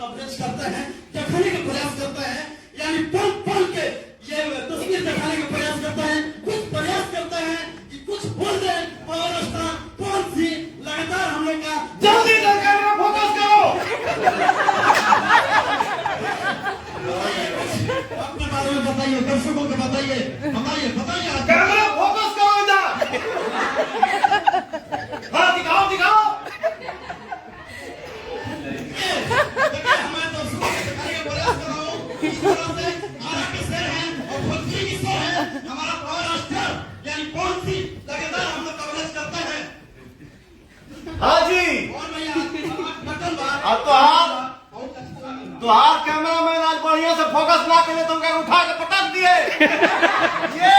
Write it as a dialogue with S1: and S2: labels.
S1: Coverage करते हैं, दिखाने का प्रयास करते हैं, यानी पल पल के ये तस्वीर दिखाने का प्रयास करते हैं, कुछ प्रयास करते हैं कि कुछ बोल दे पावर स्टार कौन सी लगातार हम लोग का
S2: जल्दी से कैमरा फोकस करो।
S1: अपने बारे में बताइए, दर्शकों को बताइए, बताइए
S2: कैमरा फोकस करो इधर। हाँ दिखाओ दिखाओ।
S1: हमारे दर्शकों को दिखाने का प्रयास कर रहा हूँ। इस तरह से हमारा किस्से है और भोजपुरी की शो है, हमारा पावर स्टार यानी कौन सी लगातार हम लोग कवरेज करते हैं।
S2: हाँ जी।
S1: और भैया बटन बार
S2: अब तो हाथ कैमरा मैन आज बढ़िया से फोकस ना करे तो उठा के पटक दिए। ये